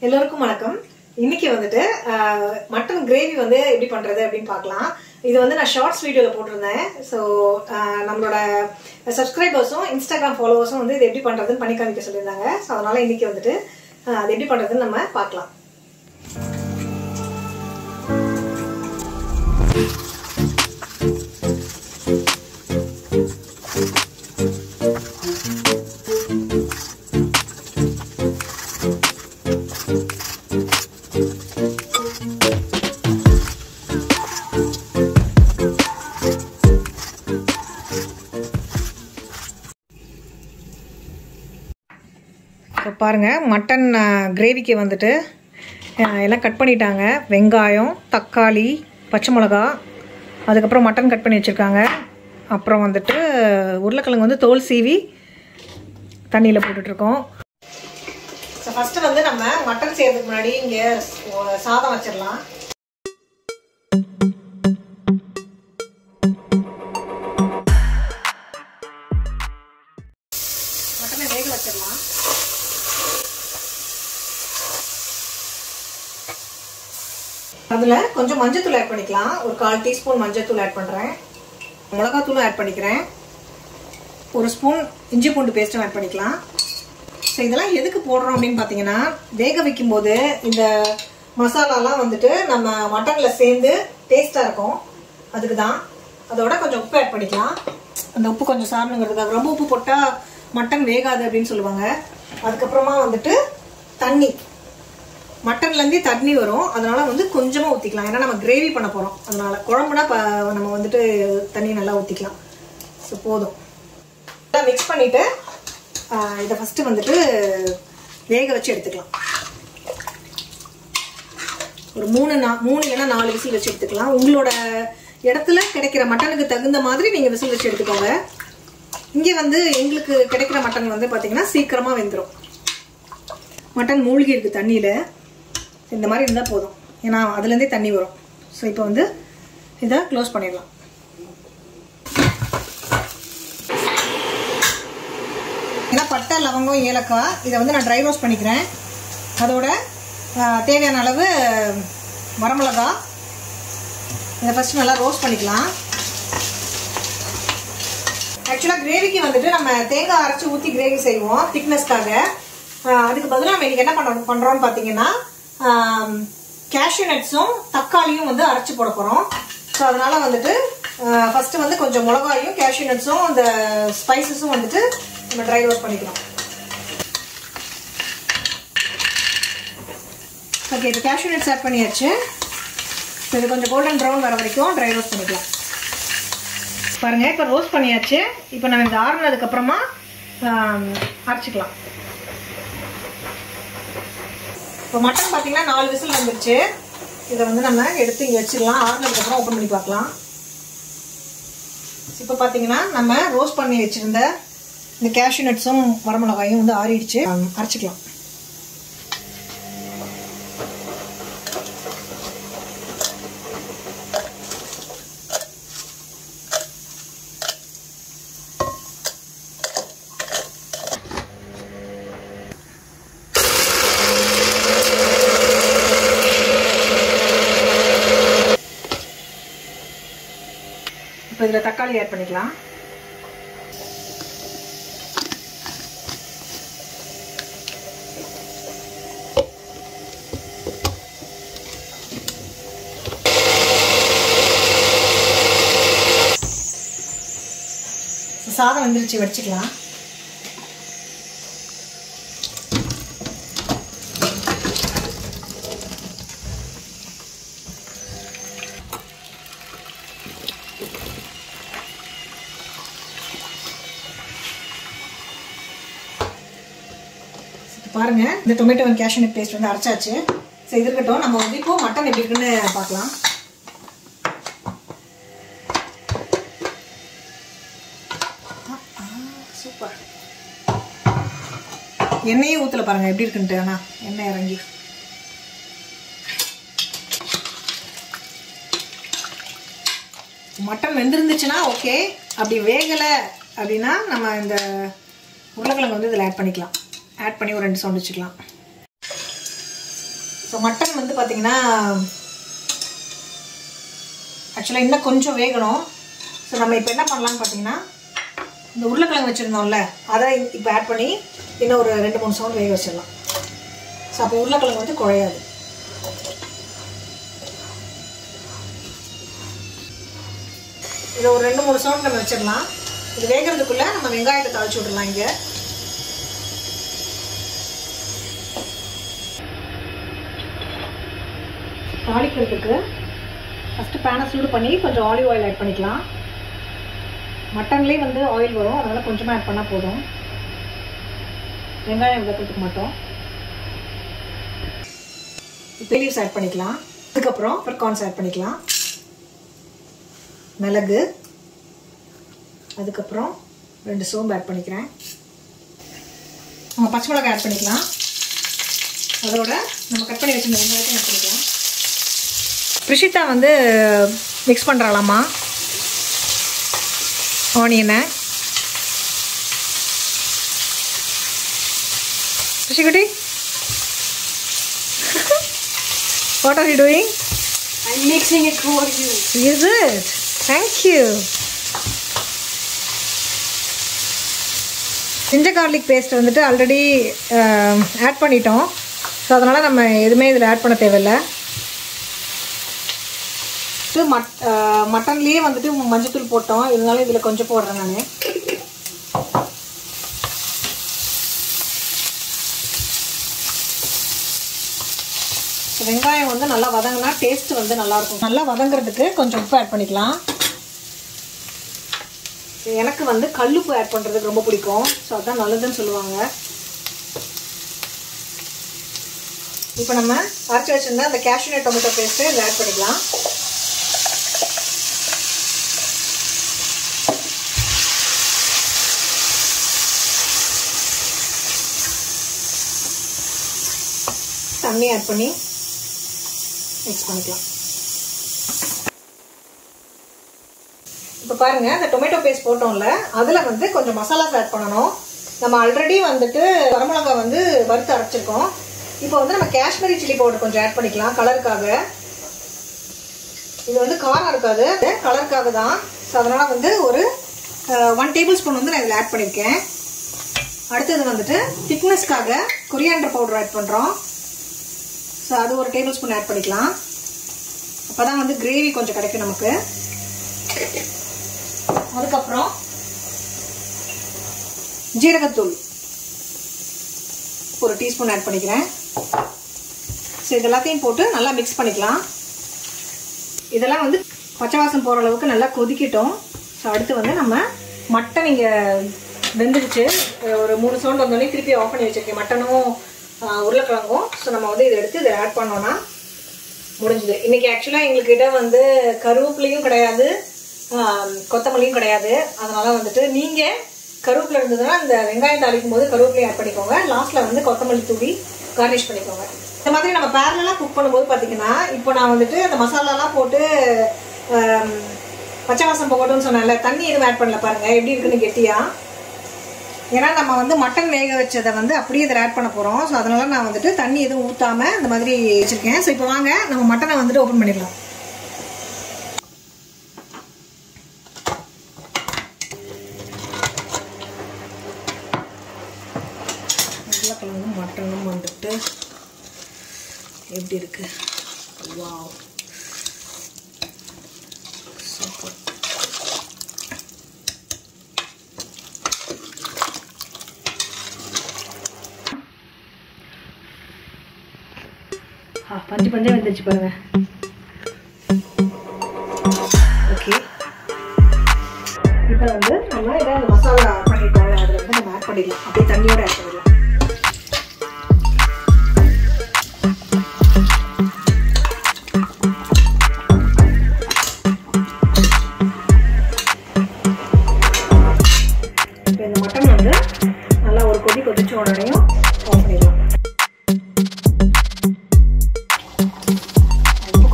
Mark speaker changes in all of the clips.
Speaker 1: எல்லோருக்கும் வணக்கம். இன்னைக்கு வந்துட்டு மட்டன் கிரேவி வந்து எப்படி பண்றது அப்படின்னு பார்க்கலாம். இது வந்து நான் ஷார்ட்ஸ் வீடியோல போட்டிருந்தேன். ஸோ நம்மளோட சப்ஸ்கிரைபர்ஸும் இன்ஸ்டாகிராம் ஃபாலோவர்ஸும் வந்து இது எப்படி பண்றதுன்னு பண்ணி காமிக்க சொல்லியிருந்தாங்க. ஸோ அதனால இன்னைக்கு வந்துட்டு அது எப்படி பண்றதுன்னு நம்ம பார்க்கலாம். பாருங்க, மட்டன் கிரேவிக்கு வந்துட்டு எல்லாம் கட் பண்ணிட்டாங்க. வெங்காயம், தக்காளி, பச்சை மிளகா, அதுக்கப்புறம் மட்டன் கட் பண்ணி வச்சுருக்காங்க. அப்புறம் வந்துட்டு உருளைக்கிழங்கு வந்து தோல் சீவி தண்ணியில் போட்டுட்ருக்கோம். ஸோ ஃபஸ்ட்டு வந்து நம்ம மட்டன் செய்கிறதுக்கு முன்னாடி இங்கே சாதம் வச்சிடலாம். மட்டனை வேக வச்சிடலாம். அதில் கொஞ்சம் மஞ்சத்தூள் ஆட் பண்ணிக்கலாம். ஒரு 1/4 டீஸ்பூன் மஞ்சத்தூள் ஆட் பண்ணுறேன். மிளகாத்தூளும் ஆட் பண்ணிக்கிறேன். ஒரு ஸ்பூன் இஞ்சி பூண்டு பேஸ்ட்டும் ஆட் பண்ணிக்கலாம். ஸோ இதெல்லாம் எதுக்கு போடுறோம் அப்படின்னு பார்த்தீங்கன்னா, வேக வைக்கும்போது இந்த மசாலாலாம் வந்துட்டு நம்ம மட்டனில் சேர்ந்து டேஸ்ட்டாக இருக்கும். அதுக்கு தான். அதோட கொஞ்சம் உப்பு ஆட் பண்ணிக்கலாம். அந்த உப்பு கொஞ்சம் சாரணுங்கிறதுக்காக. ரொம்ப உப்பு போட்டால் மட்டன் வேகாது அப்படின்னு சொல்லுவாங்க. அதுக்கப்புறமா வந்துட்டு தண்ணி, மட்டன்லேருந்தே தண்ணி வரும். அதனால வந்து கொஞ்சமாக ஊற்றிக்கலாம். ஏன்னா நம்ம கிரேவி பண்ண போகிறோம். அதனால குழம்புனா நம்ம வந்துட்டு தண்ணி நல்லா ஊற்றிக்கலாம். ஸோ போதும். மிக்ஸ் பண்ணிவிட்டு இதை ஃபஸ்ட்டு வந்துட்டு வேக வச்சு எடுத்துக்கலாம். ஒரு 3 இல்லைன்னா 4 விசில் வச்சு எடுத்துக்கலாம். உங்களோட இடத்துல கிடைக்கிற மட்டனுக்கு தகுந்த மாதிரி நீங்கள் விசில் வச்சு எடுத்துக்கோங்க. இங்கே வந்து எங்களுக்கு கிடைக்கிற மட்டன் வந்து பார்த்தீங்கன்னா சீக்கிரமாக வெந்துடும். மட்டன் மூழ்கி இருக்குது தண்ணியில். இந்த மாதிரி இருந்தால் போதும். ஏன்னா அதுலேருந்தே தண்ணி வரும். ஸோ இப்போ வந்து இதை க்ளோஸ் பண்ணிடலாம். ஏன்னா பட்டை, லவங்கம், ஏலக்காய் இதை வந்து நான் ட்ரை ரோஸ்ட் பண்ணிக்கிறேன். அதோட தேவையான அளவு வரமிளகா இதை ஃபஸ்ட்டு நல்லா ரோஸ்ட் பண்ணிக்கலாம். ஆக்சுவலாக கிரேவிக்கு வந்துட்டு நம்ம தேங்காய் அரைச்சி ஊற்றி கிரேவி செய்வோம் திக்னஸ்க்காக. அதுக்கு பதிலாக நம்ம இன்னைக்கு என்ன பண்ணுறோம்னு பார்த்தீங்கன்னா, கேஷ்யூ நட்ஸும் தக்காளியும் வந்து அரைச்சி போட போகிறோம். ஸோ அதனால் வந்துட்டு ஃபஸ்ட்டு வந்து கொஞ்சம் மிளகாயும் கேஷ்யூ நட்ஸும் அந்த ஸ்பைசஸும் வந்துட்டு நம்ம ட்ரை ரோஸ்ட் பண்ணிக்கிறோம். ஓகே, இப்போ கேஷ்யூ நட்ஸ் ஆட் பண்ணியாச்சு. ஸோ இது கொஞ்சம் கோல்டன் ப்ரௌன் வர வரைக்கும் ட்ரை ரோஸ்ட் பண்ணிக்கலாம். பாருங்கள், இப்போ ரோஸ்ட் பண்ணியாச்சு. இப்போ நம்ம இந்த ஆறுனதுக்கப்புறமா அரைச்சிக்கலாம். இப்போ மட்டன் பார்த்தீங்கன்னா 4 விசில் வந்துருச்சு. இதை வந்து நம்ம எடுத்து இங்கே வச்சிடலாம். ஆறுனதுக்கப்புறம் ஓப்பன் பண்ணி பார்க்கலாம். இப்போ பார்த்தீங்கன்னா நம்ம ரோஸ்ட் பண்ணி வச்சுருந்த இந்த கேஷ்யூ நட்ஸும் வரமிளகாயும் வந்து ஆறிடுச்சு. அரைச்சிக்கலாம். இப்போ இதில் தக்காளி ஆட் பண்ணிக்கலாம். சாதம் வந்துருச்சு, வச்சுக்கலாம். பாருங்க, இந்த tomato and cashew nut paste வந்து அரைச்சாச்சு. ஸோ இது இருக்கட்டும். நம்ம வந்து இப்போ மட்டன் எப்படி இருக்குன்னு பார்க்கலாம். சூப்பர். எண்ணெயே ஊற்றல பாருங்க எப்படி இருக்குன்ட்டு. ஆனால் எண்ணெய் இறங்கி மட்டன் வெந்திருந்துச்சுன்னா ஓகே. அப்படி வேகலை அப்படின்னா நம்ம இந்த உருளைக்கிழங்கு வந்து இதில் ஆட் பண்ணிக்கலாம். ஆட் பண்ணி ஒரு 2 சவுண்ட் வச்சுக்கலாம். ஸோ மட்டன் வந்து பார்த்தீங்கன்னா ஆக்சுவலாக இன்னும் கொஞ்சம் வேகணும். ஸோ நம்ம இப்போ என்ன பண்ணலான்னு பார்த்தீங்கன்னா இந்த உருளைக்கிழங்கு வச்சுருந்தோம்ல அதை இப்போ ஆட் பண்ணி இன்னும் ஒரு 2-3 சவுண்ட் வேக வச்சிடலாம். ஸோ அப்போ உருளைக்கிழங்கு வந்து குழையாது. இதை ஒரு 2-3 சவுண்ட் நம்ம வச்சிடலாம். இது வேகிறதுக்குள்ளே நம்ம வெங்காயத்தை தாளிச்சு விடலாம். இங்கே தாளிக்கிறதுக்கு ஃபஸ்ட்டு பேனை சூடு பண்ணி கொஞ்சம் ஆலிவ் ஆயில் ஆட் பண்ணிக்கலாம். மட்டன்லேயே வந்து ஆயில் வரும், அதனால் கொஞ்சமாக ஆட் பண்ணால் போதும். வெங்காயம் வதக்கிறதுக்கு மட்டும். இப்போ லீவ்ஸ் ஆட் பண்ணிக்கலாம். அதுக்கப்புறம் கார்ன்ஸ் ஆட் பண்ணிக்கலாம். மிளகு, அதுக்கப்புறம் 2 சோம்பு ஆட் பண்ணிக்கிறேன். நம்ம பச்சை மிளகாய் ஆட் பண்ணிக்கலாம். அதோட நம்ம கட் பண்ணி வச்சுருந்த வெங்காயத்தை ஆட் பண்ணிக்கலாம். பிரிஷிதா வந்து மிக்ஸ் பண்ணுறாளாமா ஆனியனை. Rishikuti, what are you doing?
Speaker 2: I'm mixing it for you.
Speaker 1: Is it? Thank you. Ginger garlic paste வந்துட்டு ஆல்ரெடி ஆட் பண்ணிட்டோம். ஸோ அதனால் நம்ம எதுவுமே இதில் ஆட் பண்ண தேவையில்லை. மட்டன்லேயே வந்துட்டு மஞ்சத்தூள் போட்டோம், இருந்தாலும் இதில் கொஞ்சம் போடுறேன் நான். வெங்காயம் வந்து நல்லா வதங்கினா டேஸ்ட் வந்து நல்லாயிருக்கும். நல்லா வதங்கிறதுக்கு கொஞ்சம் உப்பு ஆட் பண்ணிக்கலாம். எனக்கு வந்து கல்லுப்பு ஆட் பண்ணுறதுக்கு ரொம்ப பிடிக்கும். ஸோ அதுதான் நல்லதுன்னு சொல்லுவாங்க. இப்போ நம்ம அரைச்சி வச்சுருந்தா அந்த cashew nut டொமேட்டோ பேஸ்ட்டு இதில் ஆட் பண்ணிக்கலாம். தண்ணி ஆட் பண்ணி மிக்ஸ் பண்ணிக்கலாம். இப்போ பாருங்க, இந்த டொமேட்டோ பேஸ்ட் போட்டோம்ல, அதில் வந்து கொஞ்சம் மசாலாஸ் ஆட் பண்ணணும். நம்ம ஆல்ரெடி வந்துட்டு வரமிளகாய் வந்து வறுத்து அரைச்சிருக்கோம். இப்போ வந்து நம்ம காஷ்மீரி சில்லி பவுடர் கொஞ்சம் ஆட் பண்ணிக்கலாம் கலருக்காக. இது வந்து காரம் இருக்காது, கலருக்காக தான். ஸோ அதனால் வந்து ஒரு 1 டேபிள் ஸ்பூன் வந்து நான் இதில் ஆட் பண்ணியிருக்கேன். அடுத்தது வந்துட்டு திக்னஸ்க்காக கொரியாண்டர் பவுடர் ஆட் பண்ணுறோம். ஸோ அது ஒரு டேபிள் ஸ்பூன் ஆட் பண்ணிக்கலாம். அப்போ தான் வந்து கிரேவி கொஞ்சம் கிடைக்கும் நமக்கு. அதுக்கப்புறம் ஜீரகத்தூள் ஒரு டீஸ்பூன் ஆட் பண்ணிக்கிறேன். ஸோ இது எல்லாத்தையும் போட்டு நல்லா மிக்ஸ் பண்ணிக்கலாம். இதெல்லாம் வந்து பச்சை வாசம் போகிற அளவுக்கு நல்லா கொதிக்கிட்டோம். ஸோ அடுத்து வந்து நம்ம மட்டன் இங்கே வெந்துடுச்சு. ஒரு 3 சவுண்ட் வந்தோடனே திருப்பி ஆஃப் பண்ணி வச்சுருக்கேன் மட்டனும் உருளைக்கிழங்கும். ஸோ நம்ம வந்து இதை எடுத்து இதை ஆட் பண்ணோன்னா முடிஞ்சுது. இன்றைக்கி ஆக்சுவலாக எங்கள்கிட்ட வந்து கருவேப்பிலையும் கிடையாது, கொத்தமல்லியும் கிடையாது. அதனால் வந்துட்டு நீங்கள் கருவேப்பிலை இருந்ததுன்னா இந்த வெங்காயம் தாளிக்கும் போது கருவேப்பிலையும் ஆட் பண்ணிக்கோங்க. லாஸ்ட்டில் வந்து கொத்தமல்லி தூவி கார்னிஷ் பண்ணிக்கோங்க. இந்த மாதிரி நம்ம பேரலாக குக் பண்ணும்போது பார்த்தீங்கன்னா, இப்போ நான் வந்துட்டு அந்த மசாலாலாம் போட்டு பச்சை வாசம் போகட்டும்னு சொன்னேன்ல, தண்ணி எதுவும் ஆட் பண்ணல. பாருங்கள் எப்படி இருக்குன்னு கெட்டியா. ஏன்னா நம்ம வந்து மட்டன் வேக வச்சதை வந்து அப்படியே இதில் ஆட் பண்ண போகிறோம். ஸோ அதனால நான் வந்துட்டு தண்ணி எதுவும் ஊற்றாமல் இந்த மாதிரி வச்சுருக்கேன். ஸோ இப்போ வாங்க நம்ம மட்டனை வந்துட்டு ஓப்பன் பண்ணிடலாம். உருளைக்கிழங்கும் மட்டனும் வந்துட்டு எப்படி இருக்கு? Wow, super. பஞ்சு பஞ்சே வந்துருச்சு பாருங்க. ஓகே, இப்போ வந்து நம்ம ஏதாவது மசாலா பண்ணிட்டோம், அதில் வந்து நம்ம ஆட் பண்ணிடலாம். அப்படியே தண்ணியோட ஆட் பண்ணிடலாம். இப்போ இந்த மட்டன் வந்து நல்லா ஒரு கொதி கொதிச்ச உடனேயும் ஆஃப் பண்ணிடலாம்.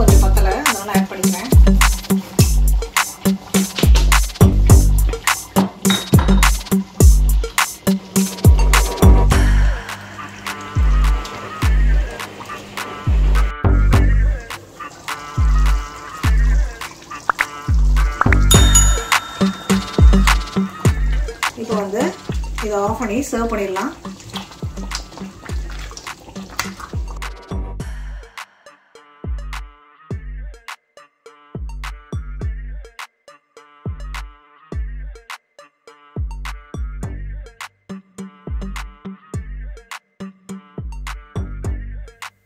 Speaker 1: கொஞ்சம் பத்தலை, அதனால ஆட் பண்ணிக்கிறேன். இதை ஆஃப் பண்ணி சர்வ் பண்ணிடலாம்.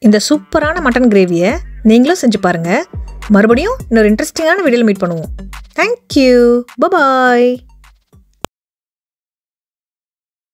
Speaker 1: இந்த சூப்பரான மட்டன் கிரேவியை நீங்களும் செஞ்சு பாருங்கள். மறுபடியும் இன்னொரு இன்ட்ரெஸ்டிங்கான வீடியோவில் மீட் பண்ணுவோம். தேங்க்யூ. பாய்.